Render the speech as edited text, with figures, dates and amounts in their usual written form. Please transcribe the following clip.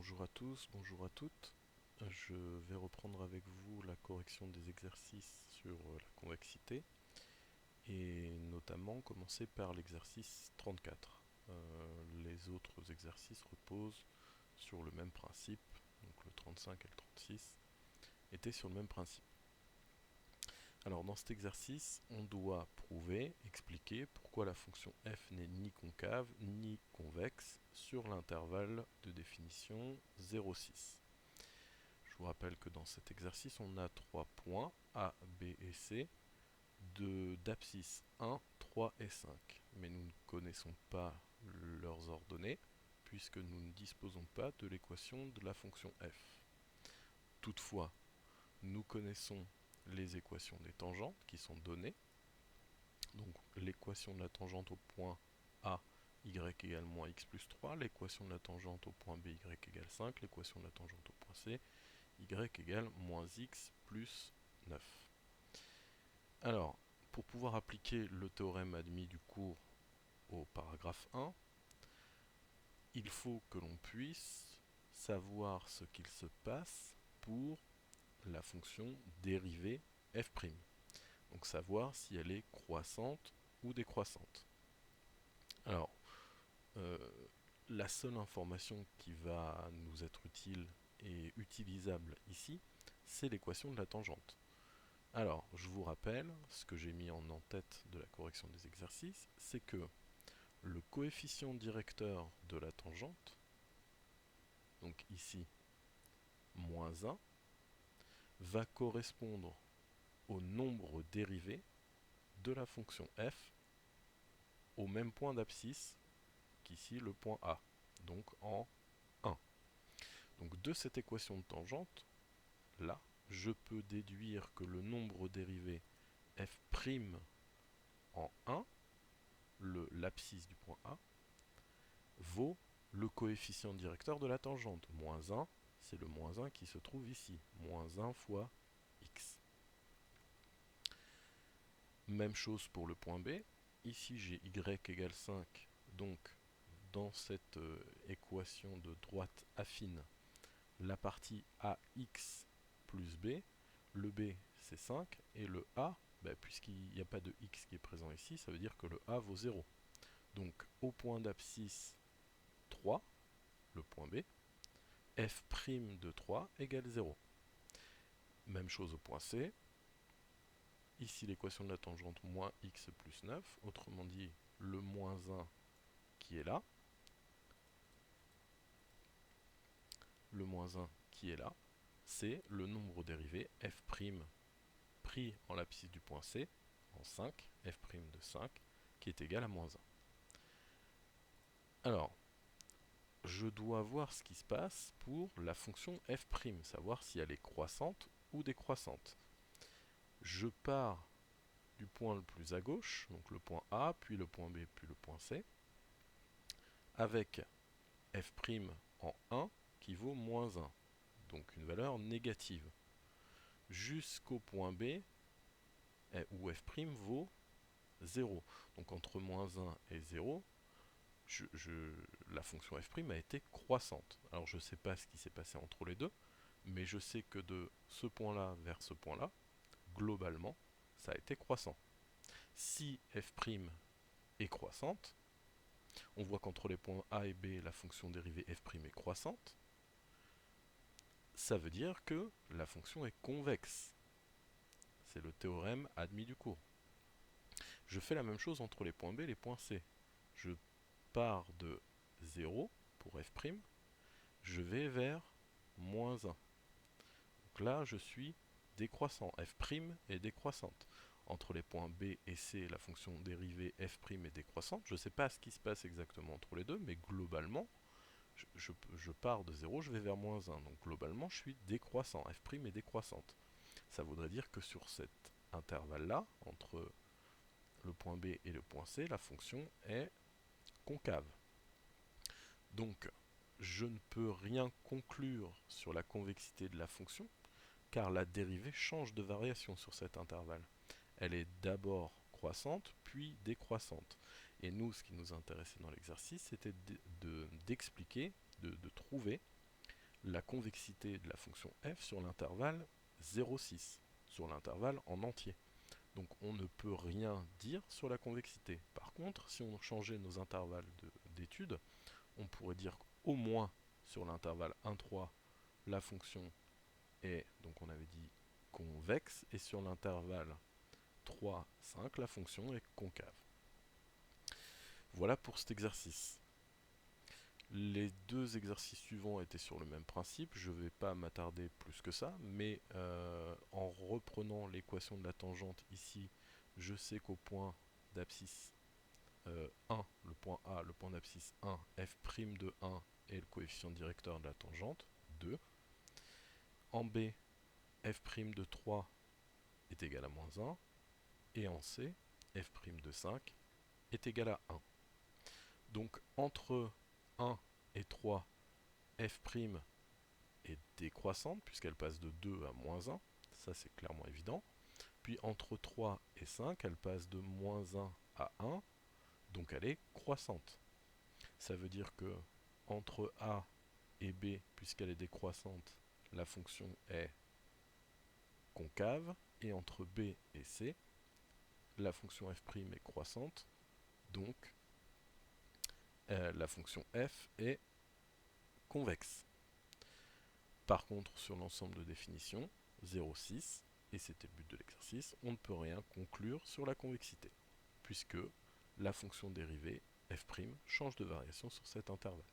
Bonjour à tous, bonjour à toutes. Je vais reprendre avec vous la correction des exercices sur la convexité et notamment commencer par l'exercice 34. Les autres exercices reposent sur le même principe, donc le 35 et le 36 étaient sur le même principe. Alors dans cet exercice, on doit prouver, expliquer pourquoi la fonction f n'est ni concave ni convexe sur l'intervalle de définition 0,6. Je vous rappelle que dans cet exercice, on a trois points A, B et C d'abscisse 1, 3 et 5. Mais nous ne connaissons pas leurs ordonnées puisque nous ne disposons pas de l'équation de la fonction f. Toutefois, nous connaissons les équations des tangentes qui sont données. Donc l'équation de la tangente au point A, y égale moins x plus 3, l'équation de la tangente au point B, y égale 5, l'équation de la tangente au point C, y égale moins x plus 9. Alors, pour pouvoir appliquer le théorème admis du cours au paragraphe 1, il faut que l'on puisse savoir ce qu'il se passe pour la fonction dérivée f'. Donc savoir si elle est croissante ou décroissante. Alors, euh, la seule information qui va nous être utile et utilisable ici, c'est l'équation de la tangente. Alors, je vous rappelle, ce que j'ai mis en tête de la correction des exercices, c'est que le coefficient directeur de la tangente, donc ici, moins 1, va correspondre au nombre dérivé de la fonction f au même point d'abscisse qu'ici le point A, donc en 1. Donc de cette équation de tangente, là, je peux déduire que le nombre dérivé f' en 1, l'abscisse du point A, vaut le coefficient directeur de la tangente. Moins 1, c'est le moins 1 qui se trouve ici. Moins 1 fois x. Même chose pour le point B. Ici, j'ai y égale 5. Donc, dans cette équation de droite affine, la partie ax plus b, le b c'est 5, et le a, puisqu'il n'y a pas de x qui est présent ici, ça veut dire que le a vaut 0. Donc, au point d'abscisse 3, le point B, f' de 3 égale 0. Même chose au point C. Ici, l'équation de la tangente moins x plus 9, autrement dit, le moins 1 qui est là, le moins 1 qui est là, c'est le nombre dérivé f' pris en l'abscisse du point C, en 5, f' de 5, qui est égal à moins 1. Alors, je dois voir ce qui se passe pour la fonction f', savoir si elle est croissante ou décroissante. Je pars du point le plus à gauche, donc le point A, puis le point B, puis le point C, avec f' en 1 qui vaut moins 1, donc une valeur négative, jusqu'au point B, où f' vaut 0. Donc entre moins 1 et 0, la fonction f' a été croissante. Alors je ne sais pas ce qui s'est passé entre les deux, mais je sais que de ce point-là vers ce point-là, globalement, ça a été croissant. Si f' est croissante, on voit qu'entre les points A et B, la fonction dérivée f' est croissante. Ça veut dire que la fonction est convexe. C'est le théorème admis du cours. Je fais la même chose entre les points B et les points C. Je pars de 0 pour f', je vais vers moins 1. Donc là, je suis décroissant. F' est décroissante. Entre les points B et C, la fonction dérivée f' est décroissante. Je ne sais pas ce qui se passe exactement entre les deux, mais globalement, je pars de 0, je vais vers moins 1. Donc globalement, je suis décroissant. F' est décroissante. Ça voudrait dire que sur cet intervalle-là, entre le point B et le point C, la fonction est concave. Donc, je ne peux rien conclure sur la convexité de la fonction, car la dérivée change de variation sur cet intervalle. Elle est d'abord croissante, puis décroissante. Et nous, ce qui nous intéressait dans l'exercice, c'était d'expliquer, de trouver la convexité de la fonction f sur l'intervalle 0,6, sur l'intervalle en entier. Donc on ne peut rien dire sur la convexité. Par contre, si on changeait nos intervalles d'étude, on pourrait dire au moins sur l'intervalle 1,3, la fonction est, donc on avait dit convexe, et sur l'intervalle 3,5, la fonction est concave. Voilà pour cet exercice. Les deux exercices suivants étaient sur le même principe, je ne vais pas m'attarder plus que ça, mais en reprenant l'équation de la tangente ici, je sais qu'au point d'abscisse 1, le point A, le point d'abscisse 1, f' de 1 est le coefficient directeur de la tangente, 2. En B, f' de 3 est égal à moins 1, et en C, f' de 5 est égal à 1. Donc entre 1 et 3, f' est décroissante puisqu'elle passe de 2 à moins 1, ça c'est clairement évident. Puis entre 3 et 5, elle passe de moins 1 à 1, donc elle est croissante. Ça veut dire que entre A et B, puisqu'elle est décroissante, la fonction est concave, et entre B et C, la fonction f' est croissante, donc la fonction f est convexe. Par contre, sur l'ensemble de définitions, 0,6, et c'était le but de l'exercice, on ne peut rien conclure sur la convexité, puisque la fonction dérivée, f' change de variation sur cet intervalle.